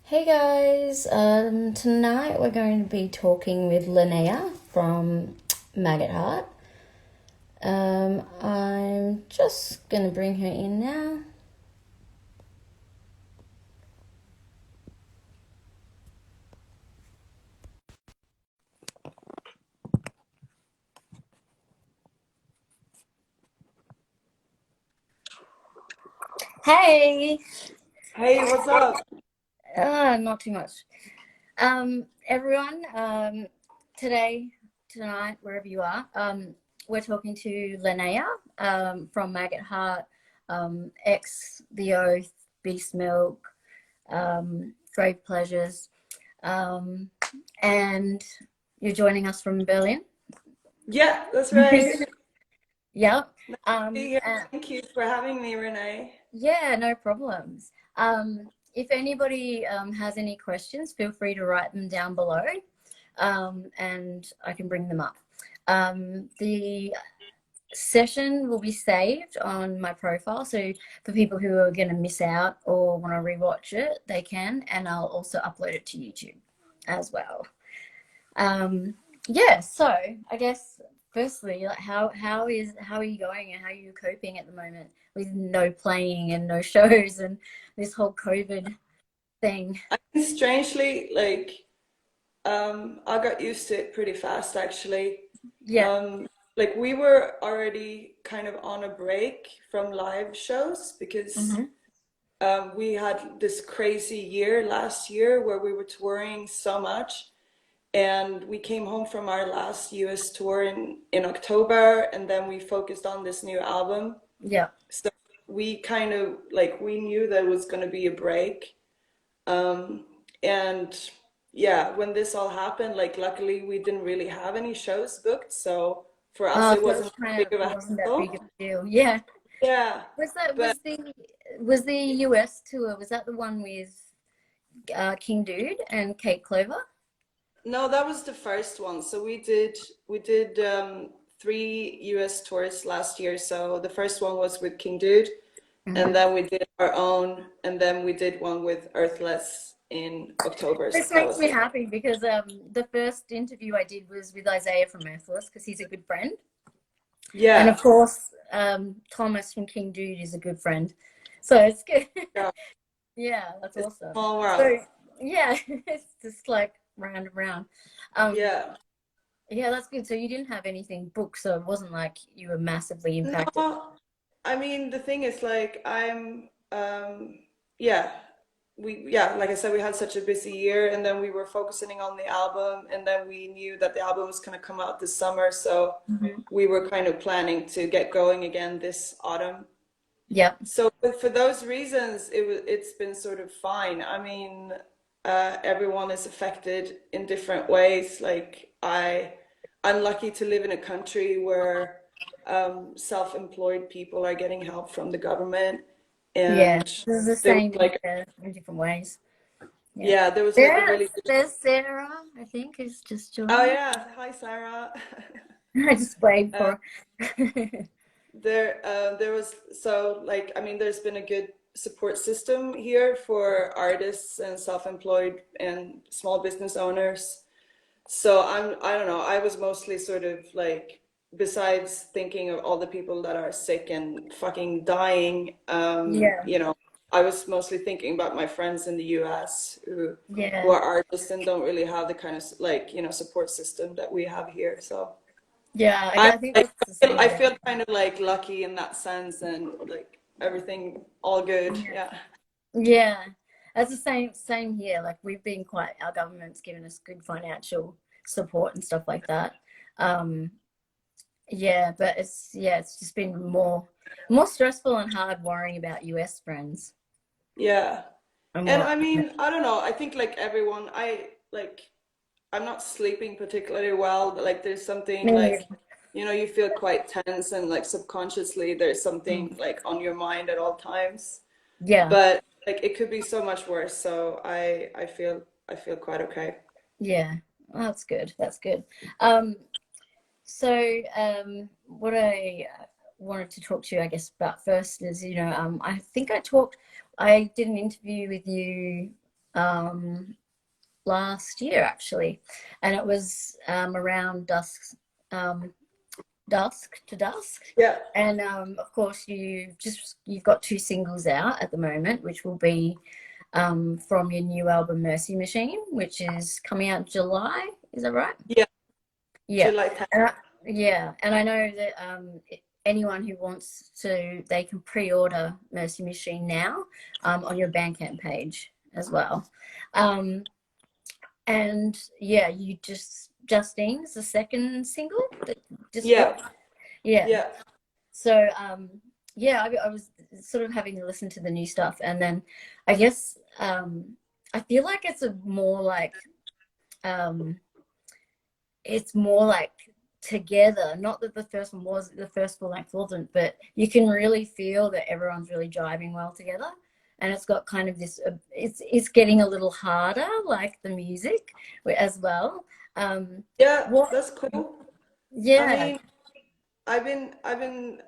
Hey guys, tonight we're going to be talking with Linnea from Maggot Heart. I'm just going to bring her in now. Hey! Hey, what's up? Not too much. Everyone, tonight, wherever you are, we're talking to Linnea from Maggot Heart, ex The Oath, Beast Milk, Grave Pleasures. And you're joining us from Berlin. Yeah, that's right. Yep. Yeah, And thank you for having me, Renee. yeah, no problems. If anybody has any questions, feel free to write them down below, and I can bring them up. The session will be saved on my profile, so for people who are going to miss out or want to rewatch it, they can, and I'll also upload it to YouTube as well. Yeah, so I guess firstly, like how are you going and how are you coping at the moment with no playing and no shows and this whole COVID thing? I think strangely, I got used to it pretty fast, actually. Yeah. Like we were already kind of on a break from live shows because Hmm. we had this crazy year last year where we were touring so much. And we came home from our last US tour in October, and then we focused on this new album. Yeah. So we kind of like we knew there was going to be a break. Um, and yeah, when this all happened, like luckily we didn't really have any shows booked, so for us Oh, it so it's wasn't kind big of of it a wasn't that big of hassle. a deal. Yeah. Yeah, Was that but was the US tour, was that the one with King Dude and Kate Clover? no, that was the first one. So we did three US tours last year. So the first one was with King Dude, and Hmm. then we did our own, and then we did one with Earthless in October. So This that makes was me it. happy because the first interview I did was with Isaiah from Earthless because he's a good friend. And of Yeah, course, Thomas from King Dude is a good friend. So it's good. yeah, Yeah, that's it's a awesome. small world. So yeah, it's just like round and round. Um, Yeah. yeah, that's good. So you didn't have anything booked, so it wasn't like you were massively impacted. No, I mean the thing is like yeah, yeah, like I said, we had such a busy year and then we were focusing on the album and then we knew that the album was gonna come out this summer, so Hmm. we were kind of planning to get going again this autumn. Yep. So but for those reasons it's been sort of fine. I mean, everyone is affected in different ways. Like I'm lucky to live in a country where self-employed people are getting help from the government, Yeah. and This is the there was same like here in different ways. Yeah. yeah, there was like a really good, There's Sarah, I think, is just oh joining. yeah, hi Sarah. I just waved Uh, for her. there was so like I mean, there's been a good support system here for artists and self-employed and small business owners. So I don't know, I was mostly sort of like, besides thinking of all the people that are sick and fucking dying, Yeah. I was mostly thinking about my friends in the US who Yeah. are artists and don't really have the kind of like, support system that we have here. So Yeah. I I think like that's the same I here. feel kind of like lucky in that sense and like everything all good. Yeah. Yeah. Yeah. That's the same here. Like we've been quite our government's given us good financial support and stuff like that. Um yeah, but it's just been more stressful and hard worrying about US friends Yeah. and And what I mean, I don't know. I think like everyone, I'm not sleeping particularly well, but like there's something me like, neither. you feel quite tense and like subconsciously there's something Mm. like on your mind at all times. Yeah. But like it could be so much worse. So I feel quite okay. Yeah. Well, that's good. That's good. Um what I wanted to talk to you, I guess, about first is, I think I talked I did an interview with you last year actually, and it was around dusk to dusk. Yeah. And of course you've got 2 singles out at the moment, which will be from your new album Mercy Machine, which is coming out July. Is that right? Yeah. Yeah. July 10th. And I know that anyone who wants to, they can pre-order Mercy Machine now on your Bandcamp page as well. And yeah, you Justine's the second single that just dropped. Yeah. So yeah, I was sort of having to listen to the new stuff, and then I guess I feel like it's more like together. Not that the first full length wasn't, but you can really feel that everyone's really jiving well together. And it's got kind of this, it's getting a little harder, like the music as well. Yeah, that's cool. Yeah. I mean, I've been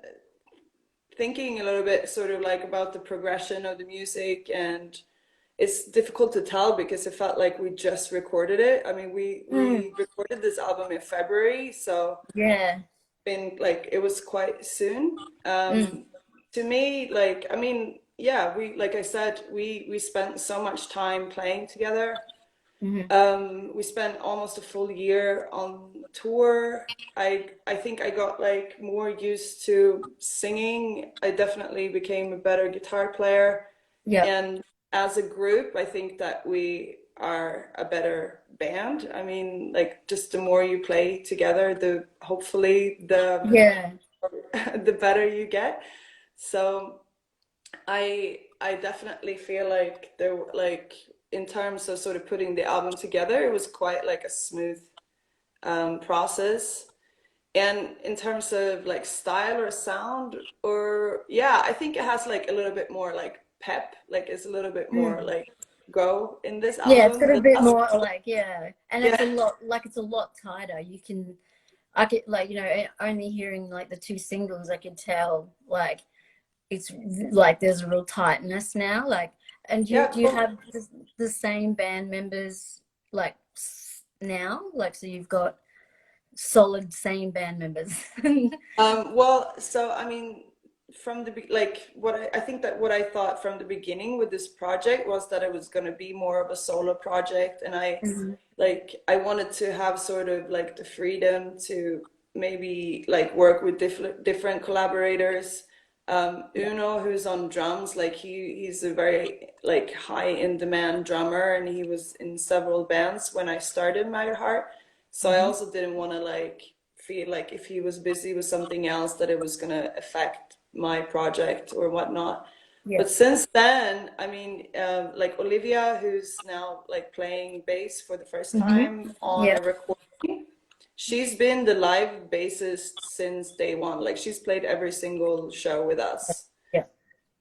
thinking a little bit sort of like about the progression of the music, and it's difficult to tell because it felt like we just recorded it. I mean, we recorded this album in February, so yeah, been like it was quite soon. To me, like, I mean, yeah, like I said, we spent so much time playing together. We spent almost a full year on tour. I think I got like more used to singing. I definitely became a better guitar player. yeah, And as a group, I think that we are a better band. I mean, like just the more you play together, the hopefully yeah, the better you get. So I definitely feel like there like in terms of sort of putting the album together, it was quite like a smooth process. And in terms of like style or sound, or yeah, I think it has like a little bit more like pep, like it's a little bit more like go in this yeah. It's album. got a bit more like, yeah, and it's Yeah, a lot tighter. I could, like, only hearing like the 2 singles, I could tell like it's like there's a real tightness now. Like, and yeah, do you cool. have the same band members like now? Like, so you've got solid same band members. Well, so I mean, from the like I think that what I thought from the beginning with this project was that it was going to be more of a solo project, and I wanted to have sort of like the freedom to maybe like work with different collaborators. Uno, who's on drums, like he's a very like high in demand drummer, and he was in several bands when I started Maggot Heart. So I also didn't want to like feel like if he was busy with something else that it was gonna affect my project or whatnot. Yeah. But since then, I mean, like Olivia, who's now like playing bass for the first time on Yeah. a recording, she's been the live bassist since day one. Like she's played every single show with us. Yeah.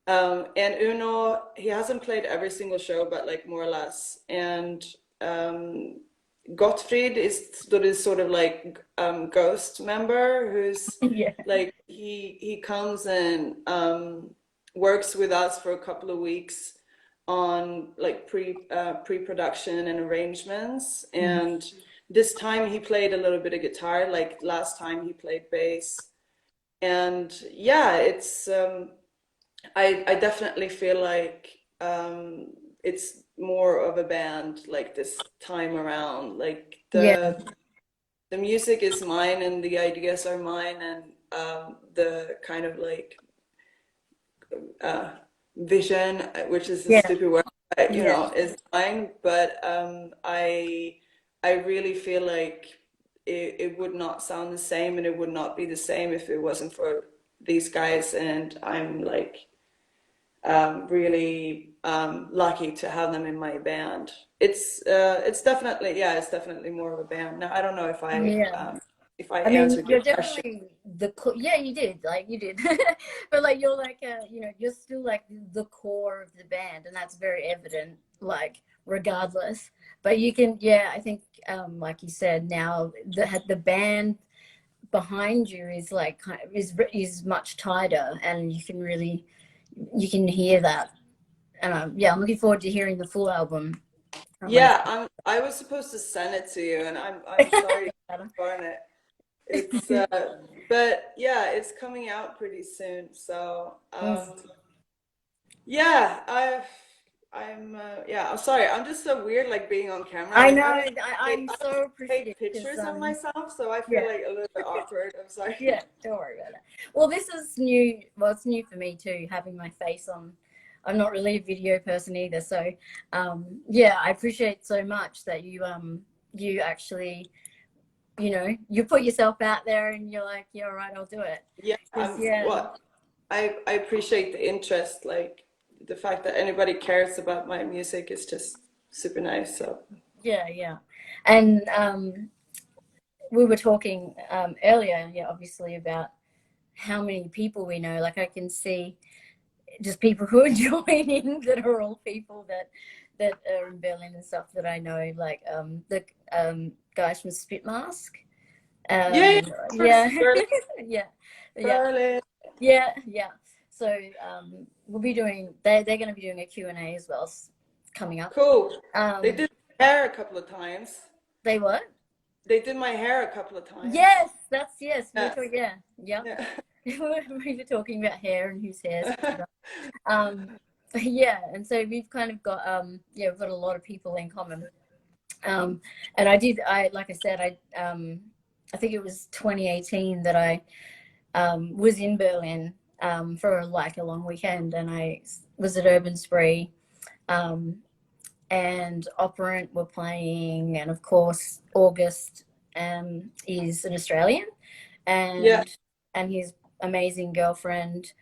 And Uno, he hasn't played every single show, but like more or less. And Gottfried is sort of like ghost member who's Yeah. like he comes and works with us for a couple of weeks on like pre-production and arrangements. And this time he played a little bit of guitar, like last time he played bass. And yeah, it's I definitely feel like it's more of a band like this time around. Like Yeah. the music is mine and the ideas are mine, and the kind of like vision, which is a Yeah. stupid word, Yeah. is mine. But I really feel like it would not sound the same, and it would not be the same if it wasn't for these guys. And I'm like really lucky to have them in my band. It's definitely, yeah, it's definitely more of a band. Now I don't know Yeah. if I I mean, answered your you're question. definitely yeah, you did, but like you're like you're still like the core of the band, and that's very evident, like regardless. But you can, yeah, I think like you said, now the band behind you is like is much tighter, and you can hear that And yeah, I'm looking forward to hearing the full album when it's Yeah, I was supposed to send it to you, and I'm sorry darn it. It's but yeah, it's coming out pretty soon. So yeah, yeah, I'm sorry. I'm just so weird like being on camera. I Like know. I don't I'm I so don't take appreciative because pictures of myself, so I feel yeah. like a little bit awkward. I'm sorry. Yeah, don't worry about that. Well, this is new. Well, it's new for me too, having my face on. I'm not really a video person either, so yeah, I appreciate so much that you actually, you know, you put yourself out there and you're like, yeah, all right, I'll do it. Yeah, Because yeah, I appreciate the interest, like the fact that anybody cares about my music is just super nice. So yeah, and we were talking earlier, yeah, obviously about how many people we know. Like I can see just people who are joining that are all people that are in Berlin and stuff that I know, like the guys from Spit Mask. yeah, yeah, of course, Yeah, Berlin, yeah, yeah, Berlin. yeah. So we'll be doing. They're going to be doing a Q&A as well coming up. Cool. They Um, did my hair a couple of times. they what? They did my hair a couple of times. Yes, that's yes. We're Yeah, talking. Yeah, yeah. yeah. We were talking about hair and whose hair's um yeah, and so we've kind of got yeah, we've got a lot of people in common. And I like I said, I think it was 2018 that I was in Berlin for like a long weekend, and I was at Urban Spree, and Operant were playing, and of course August is an Australian, Yeah, and his amazing girlfriend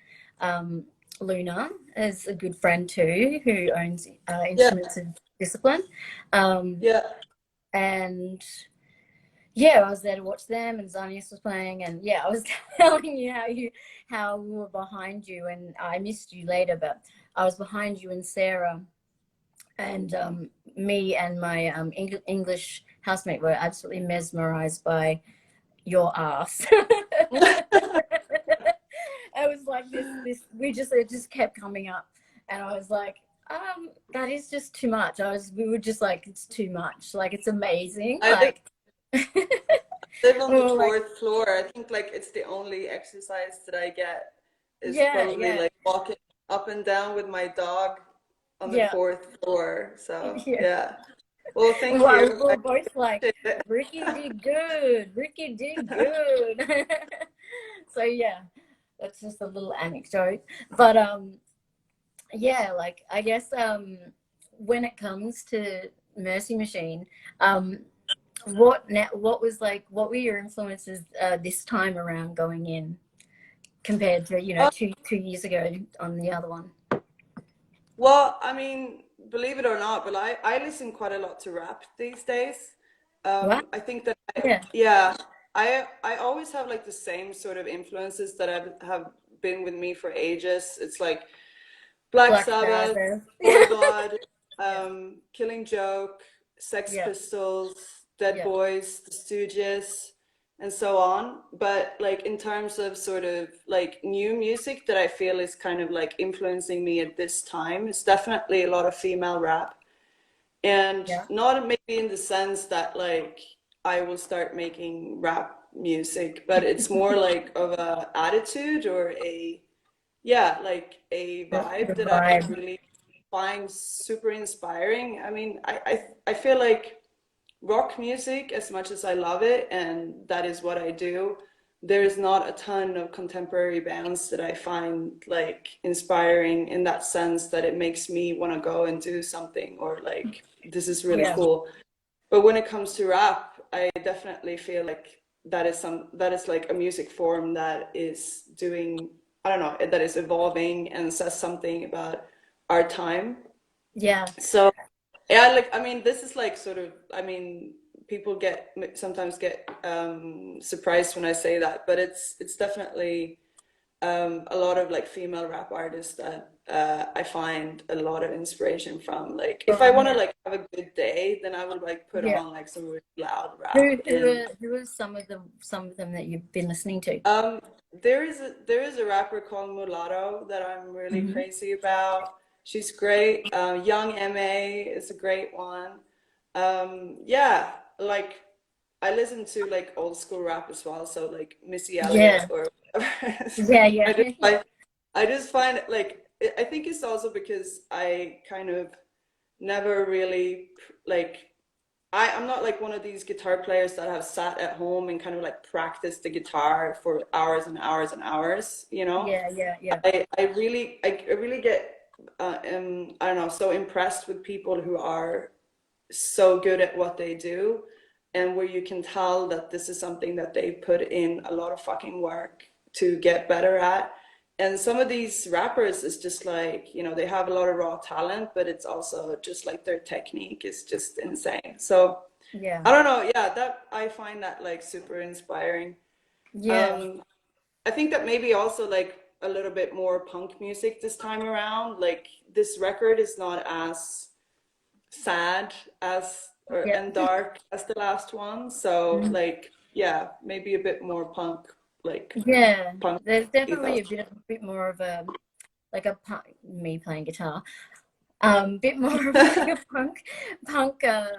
Luna is a good friend too, who owns yeah, Instruments of Discipline, um, yeah. and yeah, I was there to watch them, and Zanius was playing, and yeah, I was telling you how we were behind you, and I missed you later, but I was behind you and Sarah, and me and my English housemate were absolutely mesmerized by your ass. It was like this it just kept coming up, and I was like, that is just too much. We were just like, it's too much, like it's amazing, I live, like live on we the were like, fourth floor. I think like it's the only exercise that I get is probably yeah like walking up and down with my dog on the yeah fourth floor. So yeah. yeah. Well, thank Well, you. we I were both like, appreciate it. Ricky did good. So yeah, that's just a little anecdote, but yeah, like I guess when it comes to Mercy Machine, um what were your influences this time around going in compared to, you know, Uh, 2 years ago on the other one? well, I mean, believe it or not, but I listen quite a lot to rap these days. What? I think that Yeah, yeah, I always have like the same sort of influences that have been with me for ages. It's like Black Black Sabbath, Sabbath. Full Blood, Yeah, Killing Joke, Sex yeah, Pistols, Dead yeah, Boys, The Stooges, and so on. But like in terms of sort of like new music that I feel is kind of like influencing me at this time, it's definitely a lot of female rap. And yeah, not maybe in the sense that like I will start making rap music, but it's more like of a attitude or a yeah, like a the vibe that I vibe. really find super inspiring. I mean, I feel like rock music, as much as I love it, and that is what I do, there's not a ton of contemporary bands that I find like inspiring in that sense that it makes me want to go and do something or like this is really Yeah, cool. But when it comes to rap, I definitely feel like that is like a music form that is doing, I don't know, that is evolving and says something about our time. yeah, So yeah, like I mean, this is like sort of, I mean, people get sometimes get surprised when I say that, but it's definitely a lot of like female rap artists that I find a lot of inspiration from. Like if I want to yeah, like have a good day, then I would like put yeah. on like some really loud Who rap. who And are who are some of them that you've been listening to? there is a rapper called Mulatto that I'm really Hmm. crazy about. She's great. Young MA is a great one. Yeah, like I listen to like old school rap as well, so like Missy Elliott Yeah, or whatever. yeah, yeah, I just find it like I think it's also because I kind of never really like I'm not like one of these guitar players that have sat at home and kind of like practiced the guitar for hours and hours and hours, you know? yeah, yeah, yeah, I really get I don't know, so impressed with people who are so good at what they do and where you can tell that this is something that they put in a lot of fucking work to get better at. And some of these rappers is just like, you know, they have a lot of raw talent, but it's also just like their technique is just insane. So yeah, I don't know, yeah, that I find that like super inspiring. yeah, Um, I think that maybe also like a little bit more punk music this time around. Like this record is not as sad as or yeah. and dark as the last one. So Mhm. like yeah, maybe a bit more punk like Yeah, punk there's definitely ethos. a bit more of a like a punk, me playing guitar, bit more of like a punk,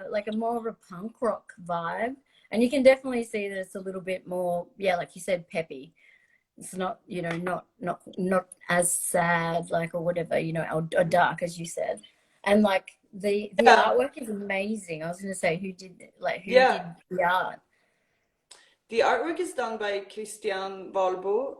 like a more of a punk rock vibe, and you can definitely see that it's a little bit more, yeah, like you said, peppy. It's not, you know, not as sad, like, or whatever, you know, or dark as you said, and like the Yeah, artwork is amazing. I was gonna say, who did yeah. the art? The artwork is done by Christian Valbo,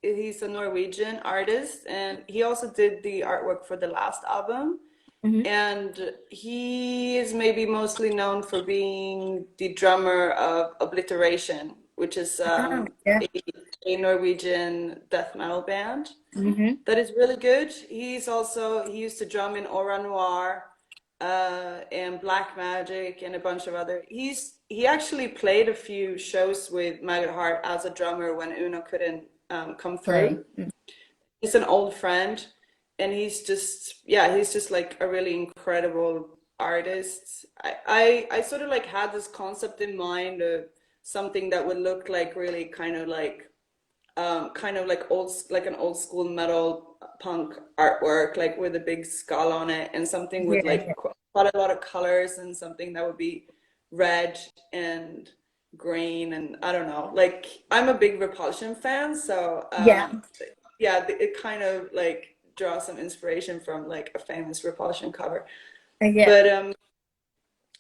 he's a Norwegian artist, and he also did the artwork for the last album. Hmm. And he is maybe mostly known for being the drummer of Obliteration, which is Oh, yeah. a Norwegian death metal band Hmm. that is really good. He used to drum in Aura Noir, and Black Magic and a bunch of other. He actually played a few shows with Maggot Heart as a drummer when Uno couldn't come Play. through. He's an old friend, and he's just like a really incredible artist. I sort of like had this concept in mind of something that would look like really kind of like like an old school metal punk artwork, like with a big skull on it, and something with Yeah, like quite a lot of colors, and something that would be red and green, and I don't know. Like I'm a big Repulsion fan, so yeah, yeah, it kind of like draws some inspiration from like a famous Repulsion cover. yeah. But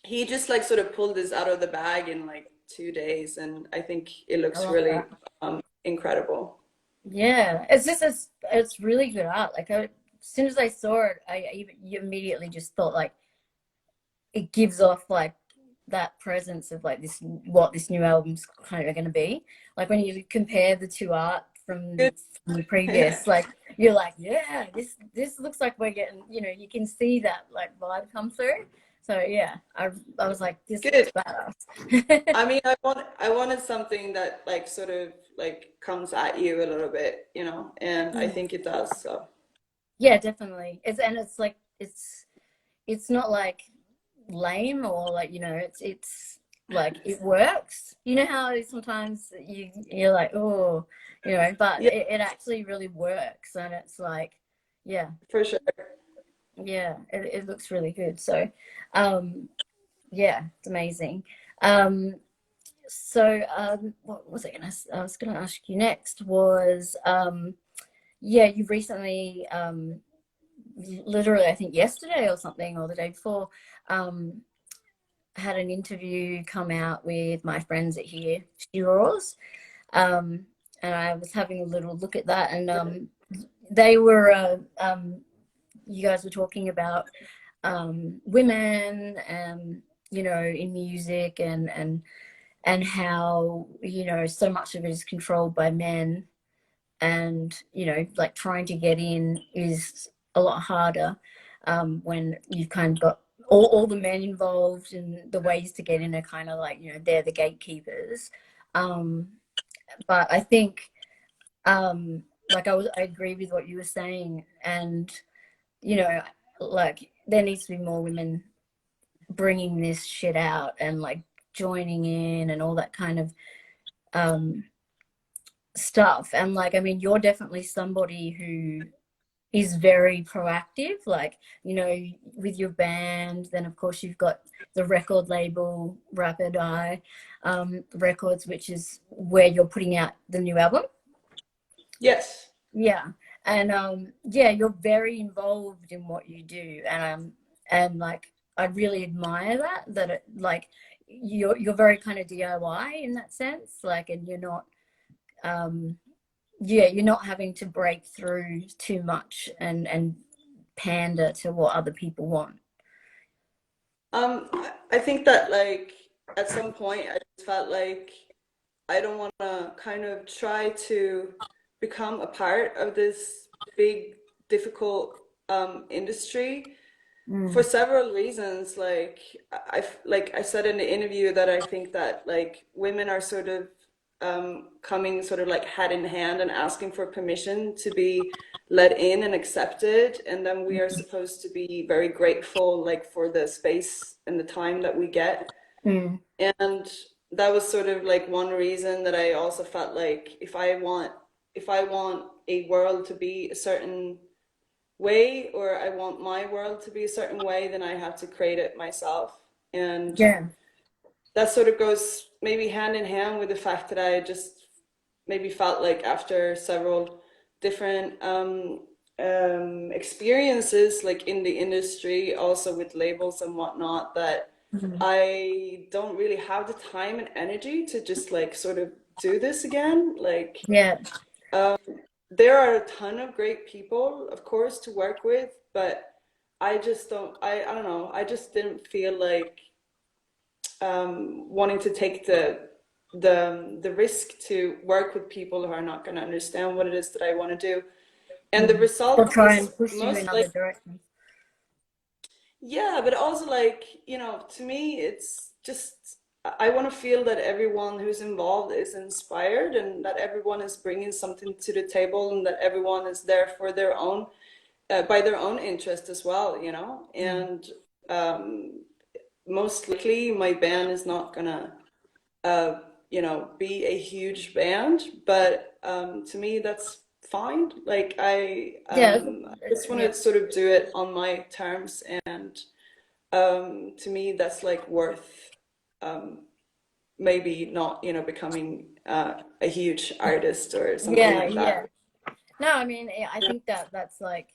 he just like sort of pulled this out of the bag in like 2 days, and I think it I looks love really that. incredible. Yeah, it's really good art. Like, as soon as I saw it, I even you immediately just thought like it gives off like that presence of like this, what this new album's kind of going to be. Like when you compare the two art Good. from the previous, like you're like, yeah, this looks like we're getting, you know, you can see that like vibe come through. So yeah, I was like, this looks Good. badass. I mean, I wanted something that like sort of like comes at you a little bit, you know, and I think it does. So Yeah, definitely. It's like it's not like lame, or like, you know, it's like it works. You know how sometimes you're like, oh, you know, but yeah, it actually really works, and it's like, yeah, for sure. yeah, it looks really good. So, um, yeah, it's amazing. Um, what was I was gonna ask you next was, yeah, you recently, literally, I think yesterday or something, or the day before, um, had an interview come out with my friends at here, Shearers, um, and I was having a little look at that, and they were, you guys were talking about women, and you know, in music, and how, you know, so much of it is controlled by men, and you know, like trying to get in is a lot harder, when you've kind of got all the men involved, and the ways to get in are kind of like, you know, they're the gatekeepers. um, but I think, like I agree with what you were saying, and you know, like there needs to be more women bringing this shit out, and like joining in, and all that kind of um, stuff. And like, I mean, you're definitely somebody who is very proactive, like, you know, with your band. Then of course you've got the record label Rapid Eye Records, which is where you're putting out the new album. Yes. Yeah. And yeah, you're very involved in what you do, and like I really admire that it, like, you're very kind of DIY in that sense, like, and you're not yeah, you're not having to break through too much and pander to what other people want. I think that like at some point I just felt like I don't want to kind of try to become a part of this big, difficult industry for Mm. several reasons. Like I said in the interview that I think that like women are sort of coming sort of like hand in hand and asking for permission to be let in and accepted, and then we are supposed to be very grateful like for the space and the time that we get. Mm. And that was sort of like one reason that I also felt like if I want a world to be a certain way, or I want my world to be a certain way, then I have to create it myself. And Yeah. that sort of goes maybe hand in hand with the fact that I just maybe felt like after several different experiences like in the industry, also with labels and whatnot, that Mhm. I don't really have the time and energy to just like sort of do this again. Like Yeah. um, there are a ton of great people, of course, to work with, but I just don't, I don't know, I just didn't feel like wanting to take the risk to work with people who are not going to understand what it is that I want to do. And the Mm. Or result try was and push you in most other like, directions. yeah, but also like, you know, to me, it's just, I want to feel that everyone who's involved is inspired and that everyone is bringing something to the table and that everyone is there for their own, by their own interest as well, you know? Mm. And um, most likely my band is not gonna uh, you know, be a huge band, but to me that's fine. Like Yeah. I just want Yeah. to sort of do it on my terms, and to me that's like worth um, maybe not, you know, becoming a huge artist or something Yeah. like that. Yeah. No, I mean, I think that that's like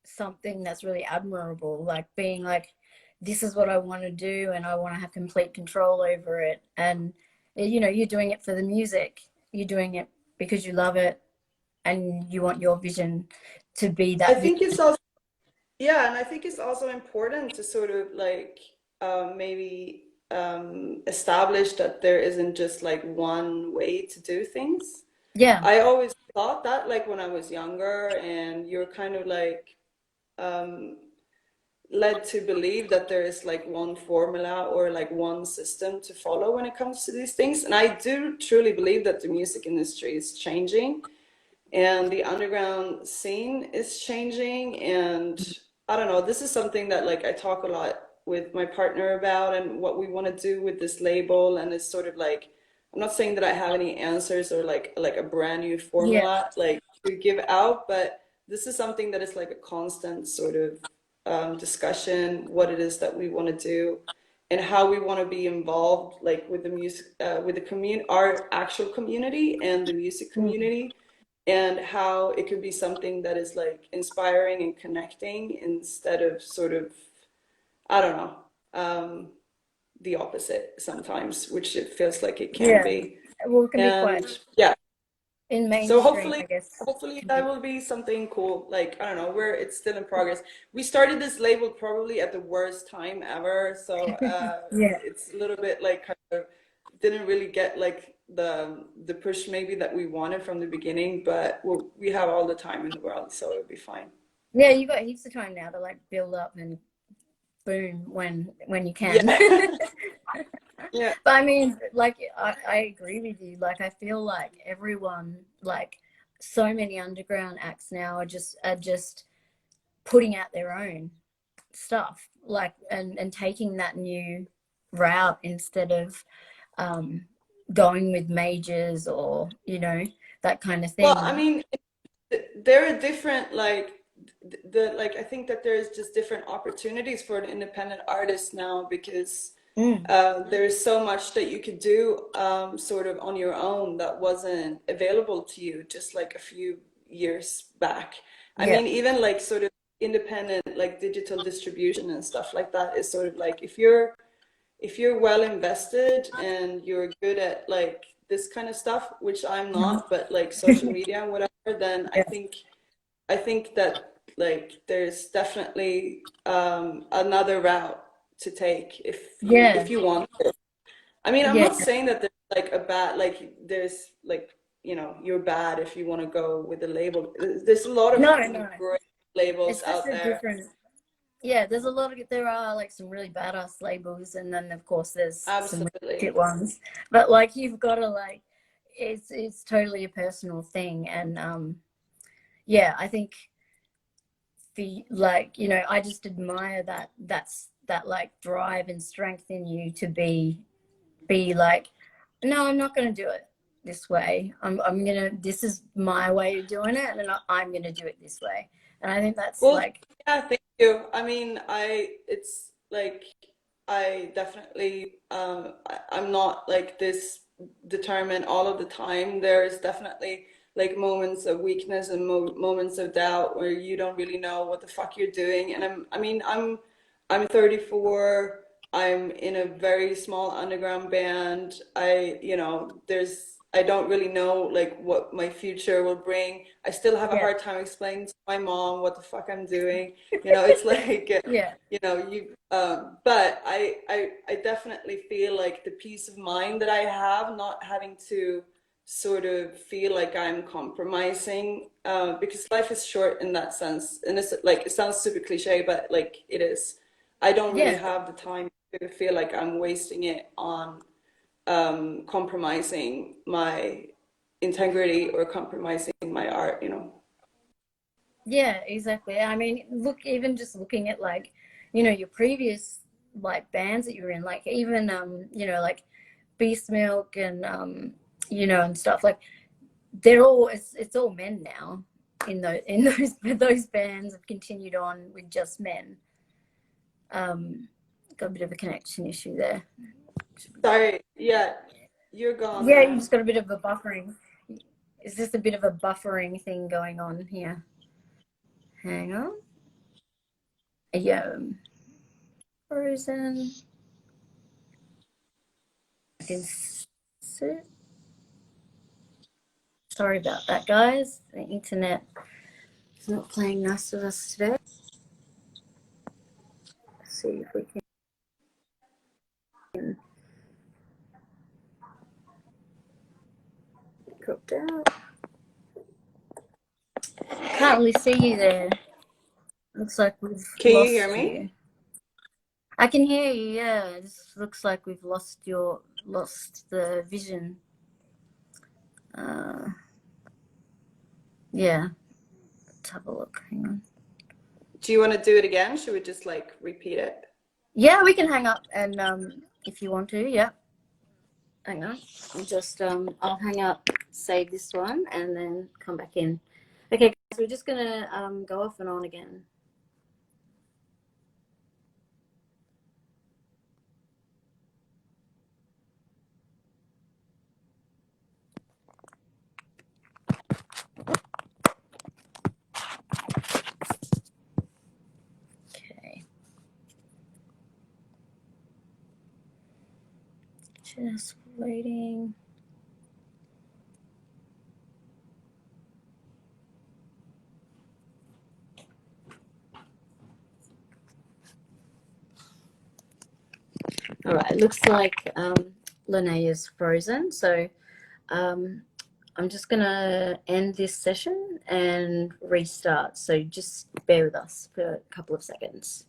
something that's really admirable, like being like, this is what I want to do and I want to have complete control over it. And you know, you're doing it for the music, you're doing it because you love it, and you want your vision to be I that think it's also, yeah, and I think it's also important to sort of like maybe establish that there isn't just like one way to do things. yeah. I always thought that like when I was younger, and you're kind of like um, led to believe that there is like one formula or like one system to follow when it comes to these things. And I do truly believe that the music industry is changing and the underground scene is changing. And I don't know, this is something that like I talk a lot with my partner about and what we want to do with this label. And it's sort of like, I'm not saying that I have any answers or like a brand new Yeah. formula like to give out, but this is something that is like a constant sort of discussion, what it is that we want to do and how we want to be involved like with the music with the community, our actual community and the music Mm. community, and how it could be something that is like inspiring and connecting instead of sort of, I don't know, the opposite sometimes, which it feels like it can Yeah. be. Well, it can be quite And yeah, in so mainstream, hopefully, I guess. hopefully Can that be. will be something cool. Like, I don't know, where it's still in progress. We started this label probably at the worst time ever, so Yeah. it's a little bit like kind of didn't really get like the push maybe that we wanted from the beginning, but we have all the time in the world, so it'll be fine. Yeah, you got heaps of time now to like build up and boom when you can. Yeah. Yeah. But I mean, like, I agree with you. Like, I feel like everyone, like, so many underground acts now are just putting out their own stuff, like, and taking that new route instead of um, going with majors or, you know, that kind of Well, I thing. mean, there are different like I think that there's just different opportunities for an independent artist now because Mm. there's so much that you could do sort of on your own that wasn't available to you just like a few years back. I Yeah. mean, even like sort of independent like digital distribution and stuff like that is sort of like if you're well invested and you're good at like this kind of stuff, which I'm Mhm. not, but like social media and whatever, then I Yeah. think I think that like there's definitely another route to take Yeah. if you want it. I mean, I'm Yeah. not saying that there's like a bad like there's like you're bad if you want to go with the label. There's a lot of No, no. great labels It's just out a there. different. Yeah, there's a lot of there are like some really badass labels, and then of course there's some really shit Absolutely. ones. But like you've got to like, it's totally a personal thing, and yeah, I think the like I just admire that like drive and strength in you to be like, no, I'm not going to do it this way. I'm gonna. This is my way of doing it, and I'm gonna do it this way. And I think that's Well, like, yeah, thank you. I mean, it's like, I definitely, I'm not like this determined all of the time. There's definitely like moments of weakness and moments of doubt where you don't really know what the fuck you're doing. And I mean, I'm 34. I'm in a very small underground band. I don't really know like what my future will bring. I still have a yeah, hard time explaining to my mom what the fuck I'm doing. It's like, yeah, but I definitely feel like the peace of mind that I have, not having to sort of feel like I'm compromising, because life is short in that sense. And it's like, it sounds super cliche, but like it is. I don't really yeah. have the time to feel like I'm wasting it on compromising my integrity or compromising my art. Yeah, exactly. I mean, look, even just looking at like, your previous like bands that you were in, like even like Beast Milk and and stuff like they're all it's all men now in those bands have continued on with just men. Um, got a bit of a connection issue there. Sorry, yeah, you're gone Yeah, you now. just got a bit of a buffering. Is this a bit of a buffering thing going on here? Hang on. Yeah. Frozen. I can sit. Sorry about that, guys. The internet is not playing nice with us today. Let's see if we can drop down. Can't really see you there. Looks like we've Can you hear lost me? you. I can hear you. Yeah, it just looks like we've lost the vision. Uh, yeah. Let's have a look. Hang on. Do you want to do it again? Should we just like repeat it? Yeah, we can hang up and if you want to. Yeah. Hang on. I'll hang up, save this one, and then come back in. Okay, guys, we're just gonna go off and on again. Okay. Just waiting. All right, looks like Linne is frozen. So I'm just going to end this session and restart. So just bear with us for a couple of seconds.